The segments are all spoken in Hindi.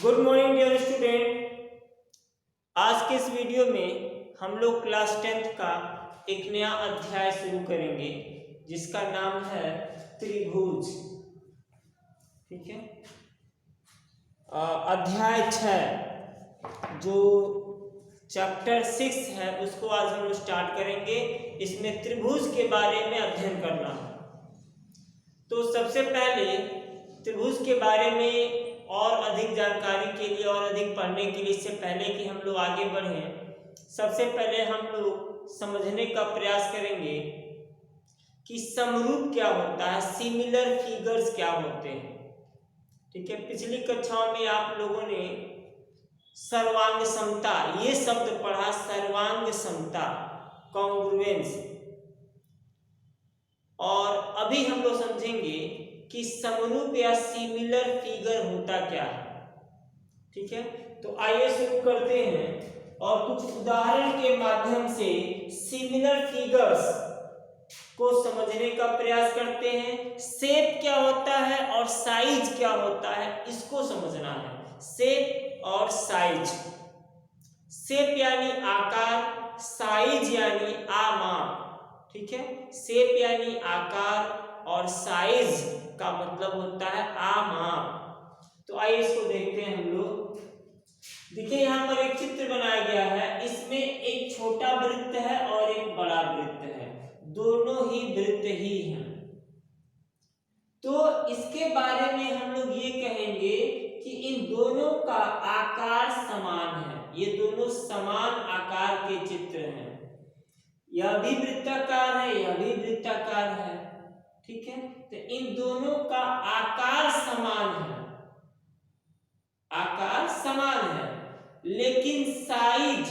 Good morning dear student. आज के इस वीडियो में हम लोग क्लास 10th का एक नया अध्याय शुरू करेंगे जिसका नाम है त्रिभुज। ठीक है, अध्याय 6 जो चैप्टर 6 है उसको आज हम लोग स्टार्ट करेंगे। इसमें त्रिभुज के बारे में अध्ययन करना है। तो सबसे पहले त्रिभुज के बारे में और अधिक जानकारी के लिए और अधिक पढ़ने के लिए, इससे पहले कि हम लोग आगे बढ़ें, सबसे पहले हम लोग समझने का प्रयास करेंगे कि समरूप क्या होता है, सिमिलर फिगर्स क्या होते हैं। ठीक है, पिछली कक्षाओं में आप लोगों ने सर्वांग समता ये शब्द पढ़ा, सर्वांग समता, कॉन्ग्रुएंस। और अभी हम लोग समझेंगे कि समरूप या सिमिलर फिगर होता क्या है। ठीक है, तो आइए शुरू करते हैं और कुछ उदाहरण के माध्यम से सिमिलर फिगर्स को समझने का प्रयास करते हैं। शेप क्या होता है और साइज क्या होता है इसको समझना है। शेप और साइज, शेप यानी आकार, साइज यानी आमाप। ठीक है, शेप यानी आकार और साइज का मतलब होता है आमाप। तो आइए इसको देखते हैं हम लोग। देखिए यहाँ पर एक चित्र बनाया गया है, इसमें एक छोटा वृत्त है और एक बड़ा वृत्त है, दोनों ही वृत्त ही हैं। तो इसके बारे में हम लोग ये कहेंगे कि इन दोनों का आकार समान है, ये दोनों समान आकार के चित्र हैं। यह भी वृत्ताकार है, यह भी वृत्ताकार है। ठीक है, तो इन दोनों का आकार समान है, आकार समान है, लेकिन साइज,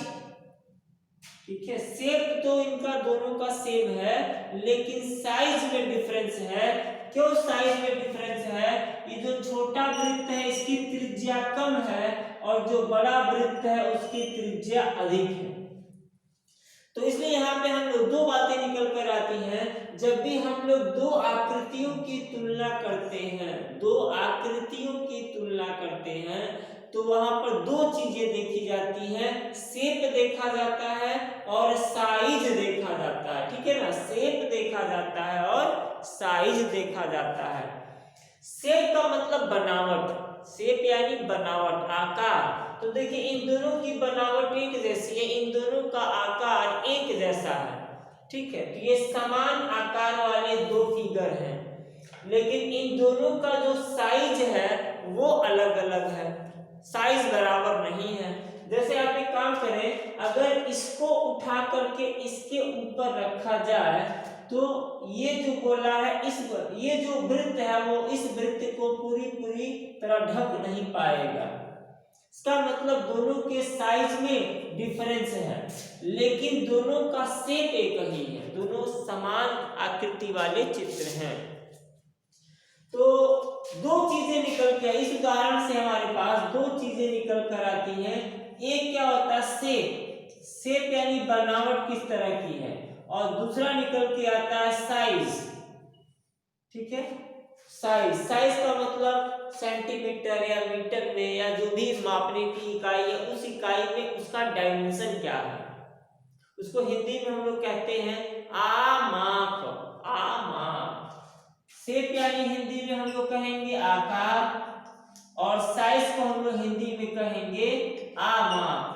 ठीक है, शेप तो इनका दोनों का सेम है, लेकिन साइज में डिफरेंस है। क्यों साइज में डिफरेंस है? ये जो छोटा वृत्त है इसकी त्रिज्या कम है और जो बड़ा वृत्त है उसकी त्रिज्या अधिक है। तो इसलिए यहाँ पे हम लोग दो बातें निकल कर आती हैं। जब भी हम लोग दो आकृतियों की तुलना करते हैं, दो आकृतियों की तुलना करते हैं, तो वहां पर दो चीजें देखी जाती हैं, शेप देखा जाता है और साइज देखा जाता है। ठीक है ना, शेप देखा जाता है और साइज देखा जाता है। शेप का मतलब बनावट, शेप यानी बनावट, आकार। तो देखिए इन दोनों की बनावट एक जैसी है, इन दोनों का आकार एक जैसा है। ठीक है, तो ये समान आकार वाले दो फिगर हैं, लेकिन इन दोनों का जो साइज है वो अलग अलग है, साइज बराबर नहीं है। जैसे आप एक काम करें, अगर इसको उठा करके इसके ऊपर रखा जाए तो ये जो गोला है, ये जो वृत्त है वो इस वृत्त को पूरी तरह ढक नहीं पाएगा। इसका मतलब दोनों के साइज में डिफरेंस है, लेकिन दोनों का शेप एक ही है, दोनों समान आकृति वाले चित्र हैं। तो दो चीजें निकल के, इस उदाहरण से हमारे पास दो चीजें निकल कर आती हैं। एक क्या होता है, शेप, शेप यानी बनावट किस तरह की है, और दूसरा निकल के आता है साइज। ठीक है, साइज, साइज का मतलब सेंटीमीटर या मीटर में या जो भी मापने की इकाई है उस इकाई में उसका डायमेंशन क्या है, उसको हिंदी में हम लोग कहते हैं आमाप, आमाप। शेप यानी हिंदी में हम लोग कहेंगे आकार, और साइज को हम लोग हिंदी में कहेंगे आमाप।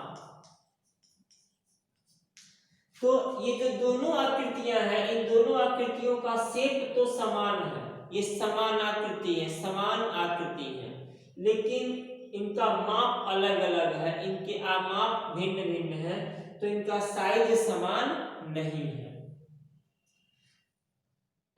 तो ये जो दोनों आकृतियां हैं, इन दोनों आकृतियों का शेप तो समान है, ये समान आकृति है, समान आकृति है, लेकिन इनका माप अलग अलग है, इनके आमाप भिन्न भिन्न है, तो इनका साइज समान नहीं है।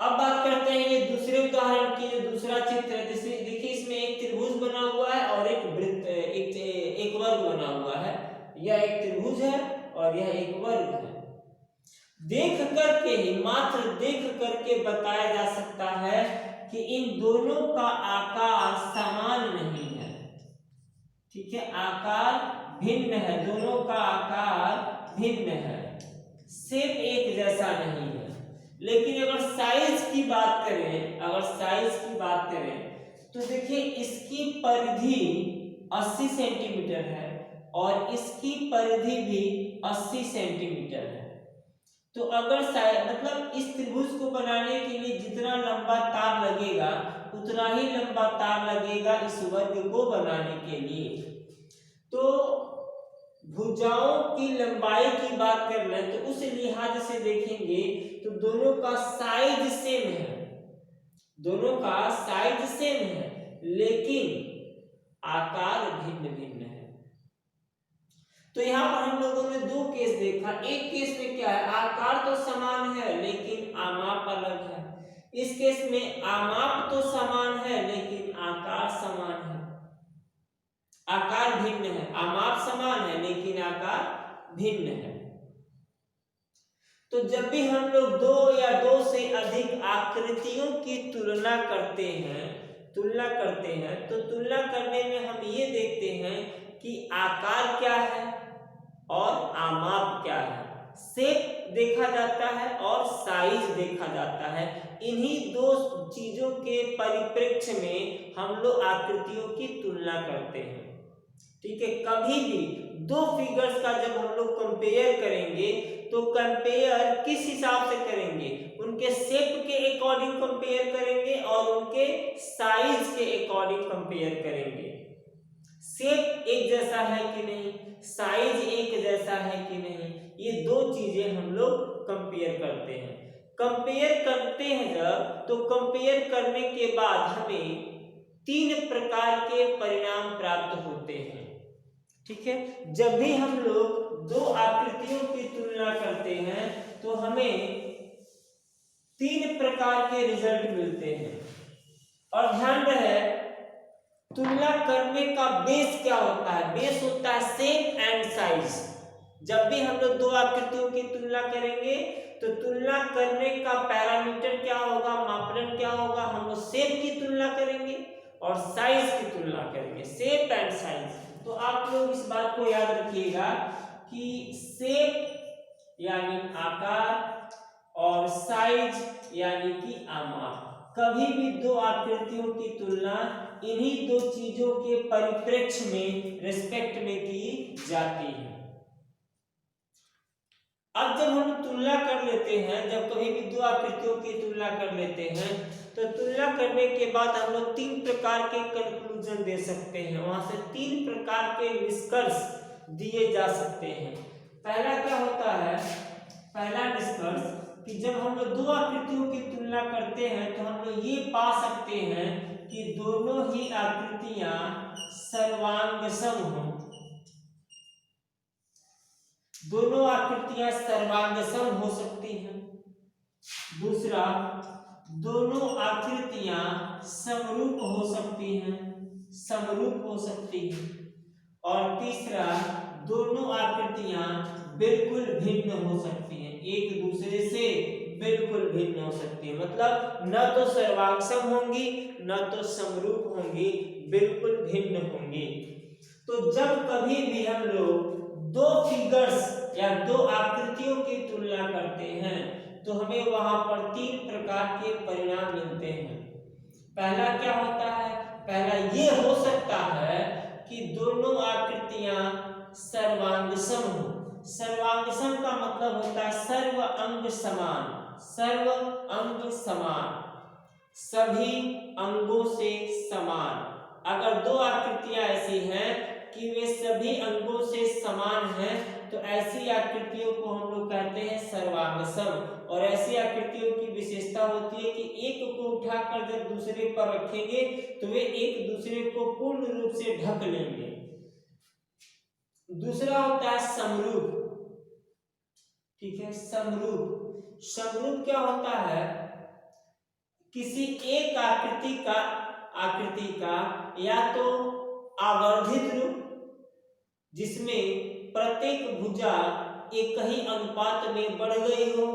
अब बात करते हैं ये दूसरे उदाहरण की, जो दूसरा चित्र है। जैसे देखिए इसमें एक त्रिभुज बना हुआ है और एक वृत्त, एक वर्ग बना हुआ है। यह एक त्रिभुज है और यह एक वर्ग है। देख करके ही, मात्र देख करके बताया जा सकता है कि इन दोनों का आकार समान नहीं है। ठीक है, आकार भिन्न है, दोनों का आकार भिन्न है, शेप एक जैसा नहीं है। लेकिन अगर साइज की बात करें, अगर साइज की बात करें तो देखिए इसकी परिधि 80 सेंटीमीटर है और इसकी परिधि भी 80 सेंटीमीटर है। तो अगर मतलब इस त्रिभुज को बनाने के लिए जितना लंबा तार लगेगा उतना ही लंबा तार लगेगा इस वर्ग को बनाने के लिए। तो भुजाओं की लंबाई की बात कर रहे हैं तो उस लिहाज से देखेंगे तो दोनों का साइज सेम है, दोनों का साइज सेम है, लेकिन आकार भिन्न भिन्न है। तो यहाँ पर हम लोगों ने दो केस देखा। एक केस में क्या है, आकार तो समान है लेकिन आमाप अलग है। इस केस में आमाप तो समान है लेकिन आकार समान है, आकार भिन्न है। आमाप समान है लेकिन आकार भिन्न है। तो जब भी हम लोग दो या दो से अधिक आकृतियों की तुलना करते हैं तो तुलना करने में हम ये देखते हैं कि आकार क्या है और आमाप क्या है। शेप देखा जाता है और साइज देखा जाता है। इन्हीं दो चीजों के परिप्रेक्ष्य में हम लोग आकृतियों की तुलना करते हैं। ठीक है, कभी भी दो फिगर्स का जब हम लोग कंपेयर करेंगे तो कंपेयर किस हिसाब से करेंगे, उनके शेप के अकॉर्डिंग कंपेयर करेंगे और उनके साइज के अकॉर्डिंग कंपेयर करेंगे। शेप एक जैसा है कि नहीं, साइज एक जैसा है कि नहीं, ये दो चीजें हम लोग कंपेयर करते हैं। कंपेयर करते हैं जब, तो कंपेयर करने के बाद हमें 3 प्रकार के परिणाम प्राप्त होते हैं। ठीक है, जब भी हम लोग दो आकृतियों की तुलना करते हैं तो हमें 3 प्रकार के रिजल्ट मिलते हैं। और ध्यान रहे, तुलना करने का बेस क्या होता है, बेस होता है शेप एंड साइज। जब भी हम लोग दो आकृतियों की तुलना करेंगे तो तुलना करने का पैरामीटर क्या होगा, मापदंड क्या होगा, हम लोग शेप की तुलना करेंगे और साइज की तुलना करेंगे, शेप एंड साइज। तो आप लोग इस बात को याद रखिएगा कि शेप यानी आकार और साइज यानी कि आमाप, कभी भी दो आकृतियों की तुलना इन्हीं दो चीजों के परिप्रेक्ष्य में रिस्पेक्ट में की जाती है। अब जब हम तुलना कर लेते हैं, जब कभी भी दो आकृतियों की तुलना कर लेते हैं तो तुलना करने के बाद हम लोग 3 प्रकार के कंक्लूजन दे सकते हैं, वहां से 3 प्रकार के निष्कर्ष दिए जा सकते हैं। पहला क्या होता है, पहला निष्कर्ष कि जब हम लोग दो आकृतियों की तुलना करते हैं तो हम लोग ये पा सकते हैं कि दोनों ही आकृतियां सर्वांगसम हों, दोनों आकृतियां सर्वांगसम हो सकती हैं। दूसरा, दोनों आकृतियां समरूप हो सकती हैं, समरूप हो सकती हैं। और तीसरा, दोनों आकृतियां बिल्कुल भिन्न हो सकती हैं, एक दूसरे से बिल्कुल भिन्न हो सकती है। मतलब न तो सर्वांगसम होंगी न तो समरूप होंगी, बिल्कुल भिन्न होंगी। तो जब कभी भी हम लोग दो फिगर्स या दो आकृतियों की तुलना करते हैं तो हमें वहां पर 3 प्रकार के परिणाम मिलते हैं। पहला क्या होता है, पहला ये हो सकता है कि दोनों आकृतियां सर्वांगसम हो। सर्वांगसम का मतलब होता है सर्व अंग समान, सर्व अंग समान, सभी अंगों से समान। अगर दो आकृतियां ऐसी हैं कि वे सभी अंगों से समान हैं तो ऐसी आकृतियों को हम लोग कहते हैं सर्वांगसम। और ऐसी आकृतियों की विशेषता होती है कि एक को उठाकर जब दूसरे पर रखेंगे तो वे एक दूसरे को पूर्ण रूप से ढक लेंगे। दूसरा होता है समरूप। ठीक है, समरूप, समरूप क्या होता है, किसी एक आकृति का या तो आवर्धित रूप जिसमें प्रत्येक भुजा एक ही अनुपात में बढ़ गई हो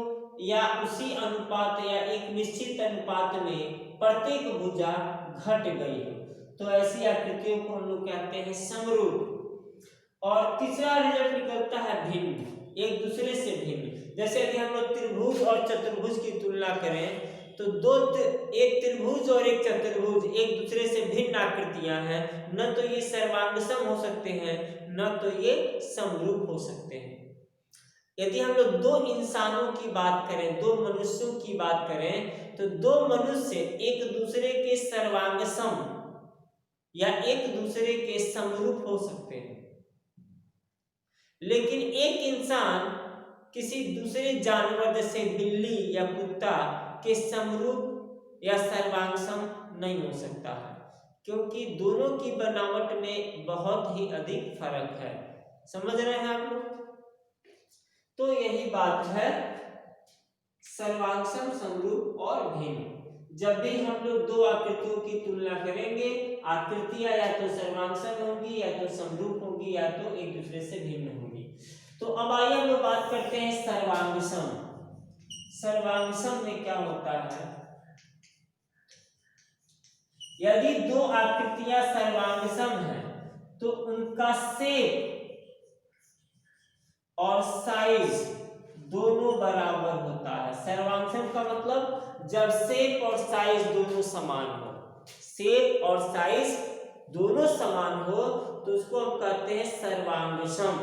या उसी अनुपात या एक निश्चित अनुपात में प्रत्येक भुजा घट गई हो, तो ऐसी आकृतियों को हम लोग कहते हैं समरूप। और तीसरा रिजल्ट निकलता है भिन्न, एक दूसरे से भिन्न। जैसे कि हम लोग त्रिभुज और चतुर्भुज की तुलना करें तो एक त्रिभुज और एक चतुर्भुज एक दूसरे से भिन्न आकृतियां हैं, न तो ये सर्वांगसम हो सकते हैं, न तो ये समरूप हो सकते हैं। यदि हम लोग दो इंसानों की बात करें, दो मनुष्यों की बात करें, तो दो मनुष्य एक दूसरे के सर्वांगसम या एक दूसरे के समरूप हो सकते हैं, लेकिन एक इंसान किसी दूसरे जानवर जैसे बिल्ली या कुत्ता के समरूप या सर्वांगसम नहीं हो सकता है, क्योंकि दोनों की बनावट में बहुत ही अधिक फर्क है। समझ रहे हैं आप लोग? तो यही बात है सर्वांगसम, समरूप और भिन्न। जब भी हम लोग दो आकृतियों की तुलना करेंगे, आकृतियां या तो सर्वांगसम होंगी या तो समरूप होंगी या तो एक दूसरे से भिन्न होंगी। तो अब आइए हम लोग बात करते हैं सर्वांगसम। सर्वांगसम में क्या होता है? यदि दो आकृतियां सर्वांगसम हैं तो उनका शेप और साइज दोनों बराबर होता है। सर्वांगसम का मतलब जब शेप और साइज दोनों समान हो, शेप और साइज दोनों समान हो तो उसको हम कहते हैं सर्वांगसम।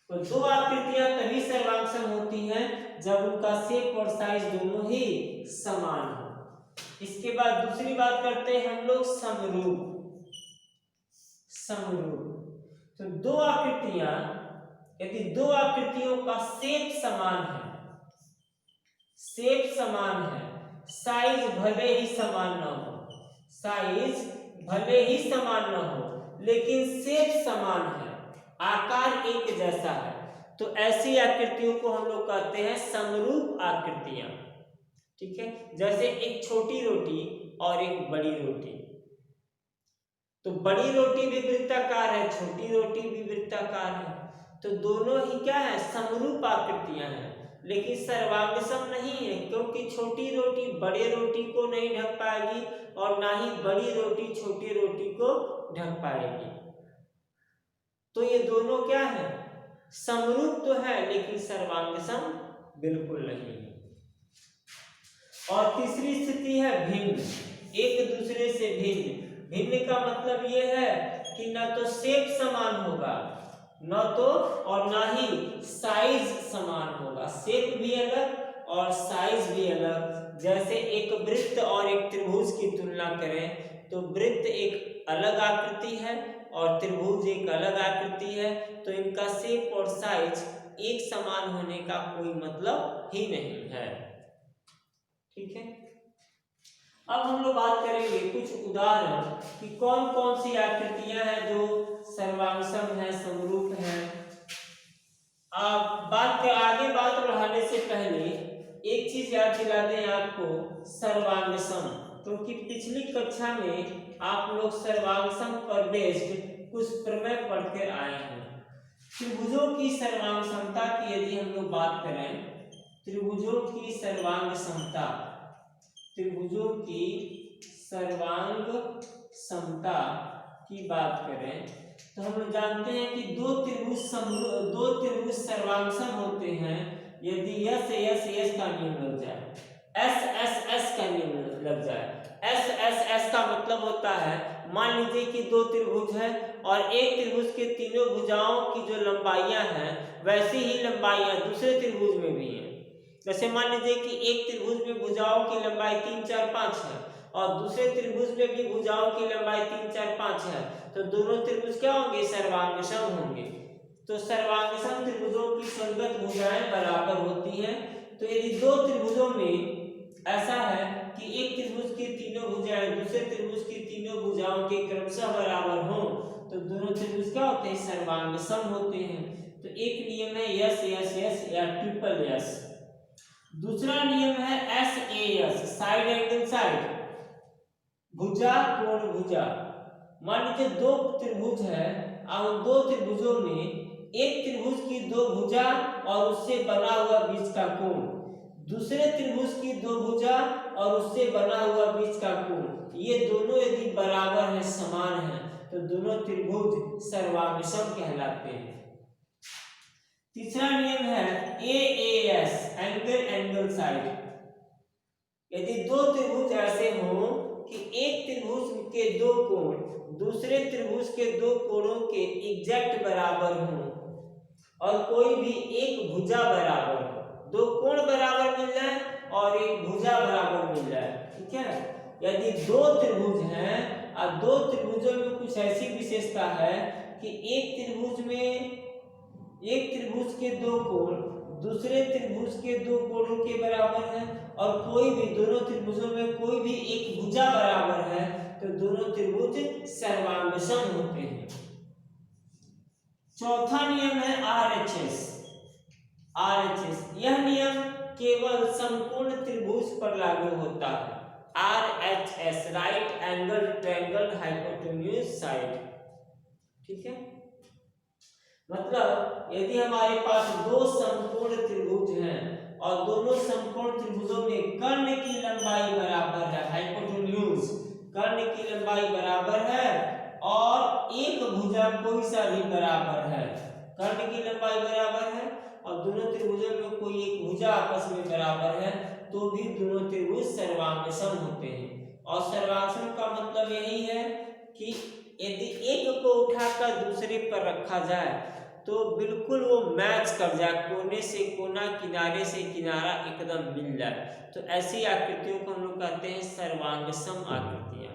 तो दो आकृतियां तभी सर्वांगसम होती हैं जब उनका शेप और साइज दोनों ही समान हो। इसके बाद दूसरी बात करते हैं हम लोग समरूप। समरूप तो दो आकृतियां, यदि दो आकृतियों का शेप समान है, शेप समान है, साइज भले ही समान न हो, साइज भले ही समान न हो, लेकिन शेप समान है, आकार एक जैसा है, तो ऐसी आकृतियों को हम लोग कहते हैं समरूप आकृतियां। ठीक है, जैसे एक छोटी रोटी और एक बड़ी रोटी। तो बड़ी रोटी भी वृत्ताकार है, छोटी रोटी भी वृत्ताकार है, तो दोनों ही क्या है? समरूप आकृतियां हैं, लेकिन सर्वांगसम नहीं है, क्योंकि छोटी रोटी बड़े रोटी को नहीं ढक पाएगी और ना ही बड़ी रोटी छोटी रोटी को ढक पाएगी। तो ये दोनों क्या है? समरूप तो है लेकिन सर्वांगसम बिल्कुल नहीं है। और तीसरी स्थिति है भिन्न, एक दूसरे से भिन्न। भिन्न का मतलब ये है कि न तो शेप समान होगा, न तो और ना ही साइज समान होगा, शेप भी अलग और साइज भी अलग। जैसे एक वृत्त और एक त्रिभुज की तुलना करें तो वृत्त एक अलग आकृति है और त्रिभुज एक अलग आकृति है, तो इनका शेप और साइज एक समान होने का कोई मतलब ही नहीं है। ठीक है, अब हम लोग बात करेंगे कुछ उदाहरण कि कौन कौन सी आकृतियां हैं जो सर्वांगसम है, समरूप है। आगे बात बढ़ाने से पहले एक चीज याद दिला दें आपको, सर्वांगसम, क्योंकि पिछली कक्षा में आप लोग सर्वांगसम पर बेस्ड कुछ प्रमेय पढ़कर आए हैं। त्रिभुजों की सर्वांगसमता की यदि हम लोग बात करें, त्रिभुजों की सर्वांग समता, त्रिभुजों की सर्वांग समता की बात करें तो हम लोग जानते हैं कि दो त्रिभुज सर्वांगसम होते हैं यदि यस यस यस का नियम लग जाए, एस एस एस का नियम लग जाए। एस एस एस का मतलब होता है, मान लीजिए कि दो त्रिभुज है और एक त्रिभुज के तीनों भुजाओं की जो लंबाइयां हैं वैसी ही लंबाइयां दूसरे त्रिभुज में भी हैं। जैसे मान लीजिए कि एक त्रिभुज में भुजाओं की लंबाई 3 4 5 है और दूसरे त्रिभुज में भी भुजाओं की लंबाई 3 4 5 है, तो दोनों त्रिभुज क्या होंगे? सर्वांगसम होंगे। तो सर्वांगसम त्रिभुजों की संगत भुजाएं बराबर होती हैं। तो यदि दो त्रिभुजों में ऐसा है कि एक त्रिभुज की तीनों भुजाएं दूसरे त्रिभुज की तीनों भुजाओं के क्रमशः बराबर हो तो दोनों त्रिभुज क्या होते हैं? सर्वांगसम होते हैं। तो एक नियम है यस यस यस या ट्रिपल यस। दूसरा नियम है S A S, side angle side, भुजा कोण भुजा। मान लीजिए दो त्रिभुज है और दो त्रिभुजों में एक त्रिभुज की दो भुजा और उससे बना हुआ बीच का कोण, दूसरे त्रिभुज की दो भुजा और उससे बना हुआ बीच का कोण, ये दोनों यदि बराबर है, समान है, तो दोनों त्रिभुज सर्वांगसम कहलाते हैं। तीसरा नियम है एएएस, एंगल एंगल साइड। यदि दो त्रिभुज ऐसे हो कि एक त्रिभुज के दो कोण दूसरे त्रिभुज के दो कोणों के एग्जैक्ट बराबर हों और कोई भी एक भुजा बराबर हो, दो कोण बराबर मिल जाए और एक भुजा बराबर मिल जाए, ठीक है। यदि दो त्रिभुज हैं और दो त्रिभुजों में कुछ ऐसी विशेषता है कि एक त्रिभुज के दो कोण दूसरे त्रिभुज के दो कोणों के बराबर है और कोई भी दोनों त्रिभुजों में कोई भी एक भुजा बराबर है, तो दोनों त्रिभुज सर्वांगसम होते हैं। चौथा नियम है RHS। यह नियम केवल समकोण त्रिभुज पर लागू होता है। RHS right angle triangle hypotenuse side, ठीक है। मतलब यदि हमारे पास दो समकोण त्रिभुज हैं और दोनों समकोण त्रिभुजों में कर्ण की लंबाई बराबर है, हाइपोटेन्यूज कर्ण की लंबाई बराबर है और एक भुजा कोई सा भी बराबर है, कर्ण की लंबाई बराबर है और दोनों त्रिभुजों में कोई एक भुजा आपस में बराबर है, तो भी दोनों त्रिभुज सर्वांगसम होते हैं। और सर्वांगसम का मतलब यही है कि यदि एक को उठाकर दूसरे पर रखा जाए तो बिल्कुल वो मैच कर जाए, कोने से कोना किनारे से किनारा एकदम मिल जाए, तो ऐसी आकृतियों को हम लोग कहते हैं सर्वांगसम आकृतियां।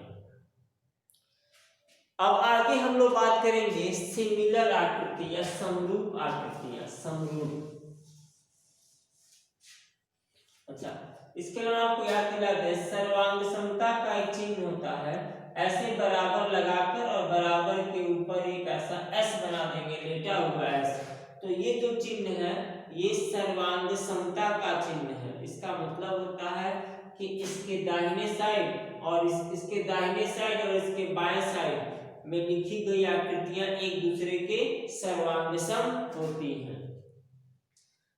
अब आगे हम लोग बात करेंगे सिमिलर आकृति या समरूप आकृतियां, समरूप। अच्छा, इसके अलावा आपको याद दिला दे सर्वांगसमता का एक चिन्ह होता है, ऐसे बराबर लगाकर और बराबर के ऊपर एक ऐसा S बना देंगे, लेटा हुआ S, तो ये जो चिन्ह है ये सर्वांगसमता का चिन्ह है। इसका मतलब होता है कि इसके दाहिने साइड और इसके दाहिने साइड और इसके बाएं साइड में लिखी गई आकृतियां एक दूसरे के सर्वांगसम होती हैं।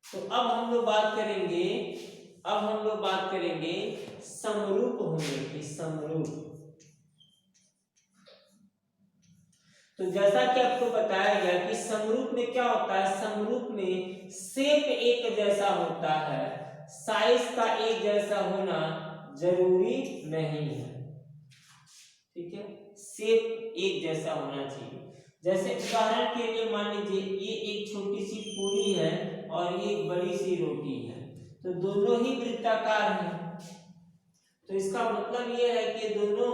तो अब हम लोग बात करेंगे समरूप होने की, समरूप। तो जैसा कि आपको बताया गया कि समरूप में क्या होता है, समरूप में शेप एक जैसा होता है, साइज का एक जैसा होना जरूरी नहीं है, ठीक है। शेप एक जैसा होना चाहिए। जैसे उदाहरण के लिए मान लीजिए ये एक छोटी सी पूरी है और ये एक बड़ी सी रोटी है, तो दोनों ही वृत्ताकार हैं, तो इसका मतलब ये है कि दोनों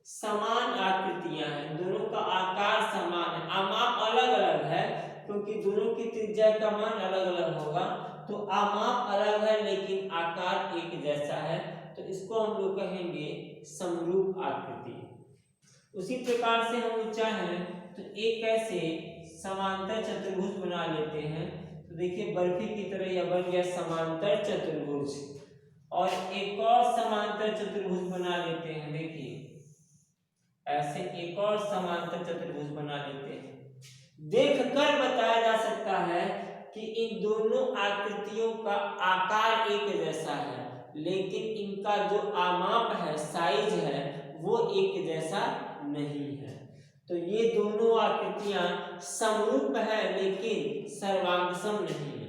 समान आकृतियां हैं, दोनों का आकार समान है, आमाप अलग अलग है क्योंकि दोनों की त्रिज्या का मान अलग अलग होगा, तो आमाप अलग है लेकिन आकार एक जैसा है, तो इसको हम लोग कहेंगे समरूप आकृति। उसी प्रकार से हम लोग चाहें तो एक ऐसे समांतर चतुर्भुज बना लेते हैं, तो देखिए बर्फी की तरह यह बन गया समांतर चतुर्भुज, और एक और समांतर चतुर्भुज बना लेते हैं, देखिए ऐसे एक और समांतर चतुर्भुज बना लेते हैं। देखकर बताया जा सकता है कि इन दोनों आकृतियों का आकार एक जैसा है, लेकिन इनका जो आमाप है, साइज है, वो एक जैसा नहीं है। तो ये दोनों आकृतियां समरूप है लेकिन सर्वांगसम नहीं है।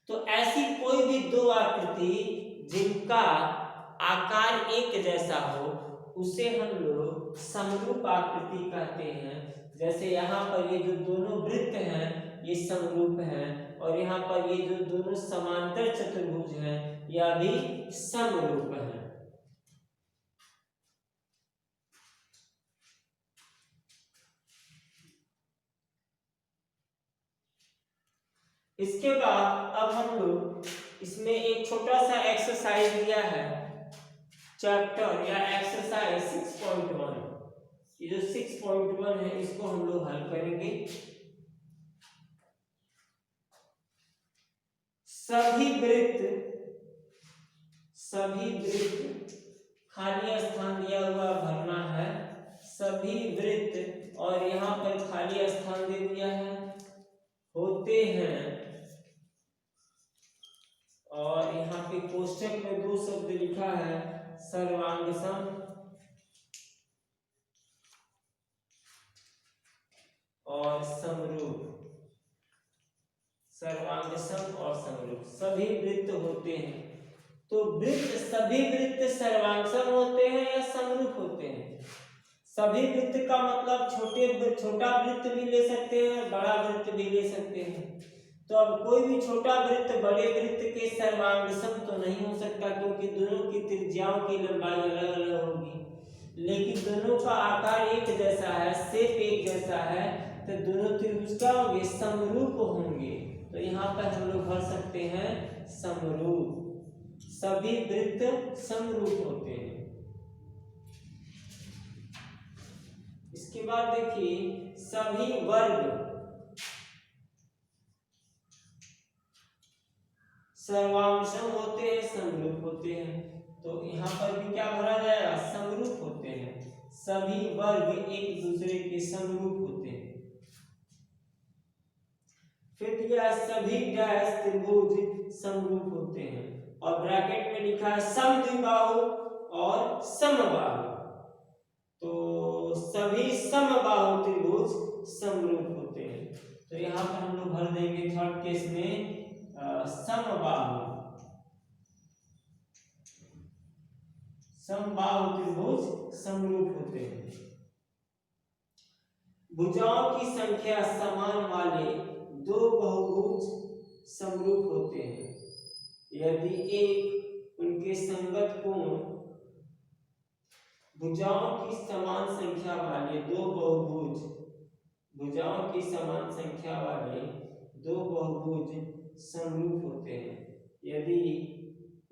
तो ऐसी कोई भी दो आकृति जिनका आकार एक जैसा हो उसे हम लोग समरूप आकृति कहते हैं। जैसे यहाँ पर ये जो दोनों वृत्त हैं ये समरूप हैं, और यहाँ पर ये जो दोनों समांतर चतुर्भुज हैं यह भी समरूप हैं। इसके बाद अब हम लोग इसमें एक छोटा सा एक्सरसाइज दिया है, चैप्टर या एक्सरसाइज 6.1। ये जो 6.1 है इसको हम लोग हल करेंगे। सभी वृत्त खाली स्थान दिया हुआ भरना है, सभी वृत्त, और यहाँ पर खाली स्थान दे दिया है, होते हैं, और यहाँ पे कोष्टक में दो शब्द लिखा है, सर्वांगसम और समरूप, सर्वांगसम और समरूप सभी वृत्त होते हैं। तो सभी वृत्त सर्वांगसम होते हैं या समरूप होते हैं? सभी वृत्त का मतलब छोटा वृत्त भी ले सकते हैं, बड़ा वृत्त भी ले सकते हैं। तो अब कोई भी छोटा वृत्त बड़े वृत्त के सर्वांग सम तो नहीं हो सकता, क्योंकि दोनों की त्रिज्याओं की लंबाई अलग अलग होगी। लेकिन दोनों का आकार एक जैसा है, शेप एक जैसा है, तो दोनों त्रिभुज क्या होंगे, समरूप होंगे। तो यहाँ पर हम लोग भर सकते हैं समरूप। सभी वृत्त समरूप होते हैं। इसके बाद देखिए सभी वर्ग सर्वांशम होते हैं, समरूप होते हैं। तो यहाँ पर भी क्या भरा जाएगा, समरूप होते हैं। सभी वर्ग एक दूसरे के समरूप होते हैं। फिर दिया सभी डैश त्रिभुज समरूप होते हैं, और ब्रैकेट में लिखा है समद्विबाहु और समबाहु। तो सभी समबाहु त्रिभुज समरूप होते हैं। तो यहाँ पर हम लोग भर देंगे थर्ड केस में समबाहु। समबाहु त्रिभुज समरूप होते हैं। भुजाओं की संख्या समान वाले दो बहुभुज समरूप होते हैं यदि एक उनके संगत कोण भुजाओं की समान संख्या वाले दो बहुभुज भुजाओं की समान संख्या वाले दो बहुभुज समरूप होते हैं यदि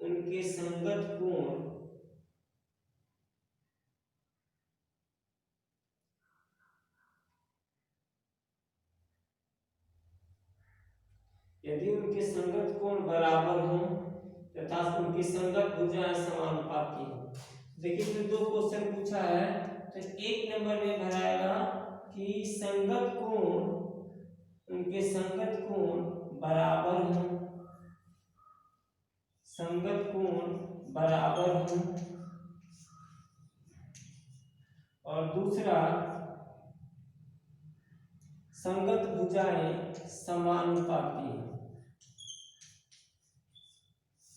उनके संगत कोण बराबर हों तथा उनकी संगत भुजाएं समानुपाती हों। देखिए तो दो क्वेश्चन पूछा है, तो एक नंबर में भराएगा कि संगत कोण उनके संगत कोण बराबर हों, संगत कोण बराबर हों, और दूसरा संगत भुजाएं समानुपाती हैं,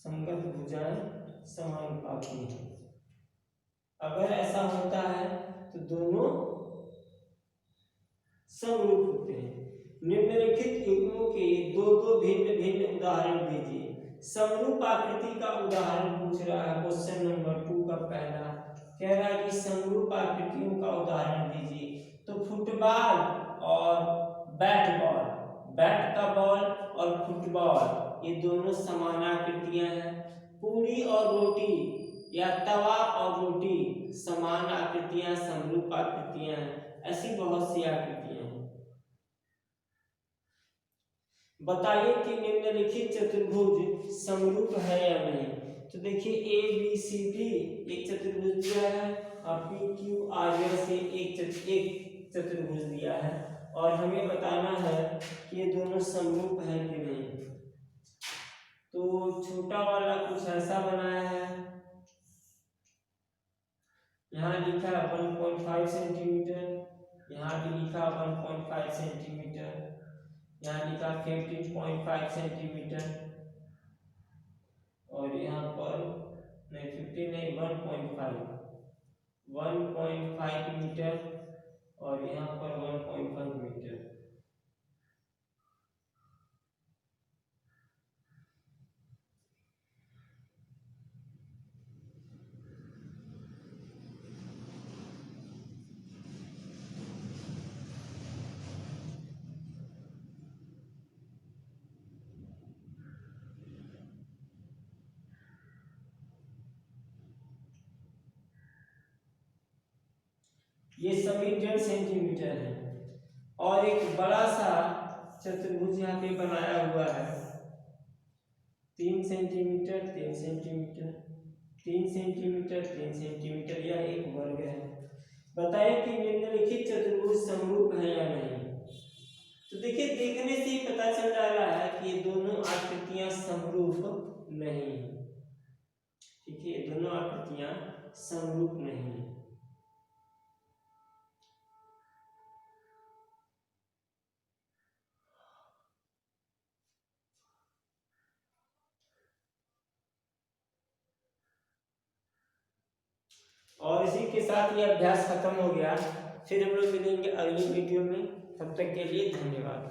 संगत भुजाएं समानुपाती हैं। अगर ऐसा होता है तो दोनों समरूप होते हैं। निम्नलिखित युग्मों के दो दो भिन्न भिन्न उदाहरण दीजिए। समरूप आकृति का उदाहरण पूछ रहा है क्वेश्चन नंबर 2 का पहला। कह रहा है कि समरूप आकृतियों का उदाहरण दीजिए। तो फुटबॉल और बैट बॉल, बैट का बॉल और फुटबॉल ये दोनों समान आकृतियां हैं। पूरी और रोटी या तवा और रोटी समान आकृतियां, समरूप आकृतियां हैं। ऐसी बहुत सी आकृतियां हैं। बताइए कि निम्नलिखित चतुर्भुज समरूप है या नहीं। तो देखिए ए बी सी डी एक चतुर्भुज दिया है, और पी क्यू आर एस से एक चतुर्भुज दिया है, और हमें बताना है कि ये दोनों समरूप है कि नहीं। तो छोटा वाला कुछ ऐसा बनाया है, यहाँ लिखा 1.5 सेंटीमीटर, यहाँ भी लिखा 1.5 सेंटीमीटर, यहाँ लिखा 15.5 सेंटीमीटर, और यहाँ पर नहीं 15 नहीं 1.5 मीटर, और यहाँ पर 1.5 मीटर। ये सभी 1.5 सेंटीमीटर है, और एक बड़ा सा चतुर्भुज यहाँ पे बनाया हुआ है 3 सेंटीमीटर 3 सेंटीमीटर 3 सेंटीमीटर 3 सेंटीमीटर, यह एक वर्ग है। बताइए कि निम्नलिखित चतुर्भुज समरूप है या नहीं। तो देखिए देखने से ही पता चल रहा है कि ये दोनों आकृतियां समरूप नहीं है। ठीक है, ये दोनों आकृतियां समरूप नहीं है। और इसी के साथ ये अभ्यास खत्म हो गया। फिर हम लोग मिलेंगे अगली वीडियो में, तब तक के लिए धन्यवाद।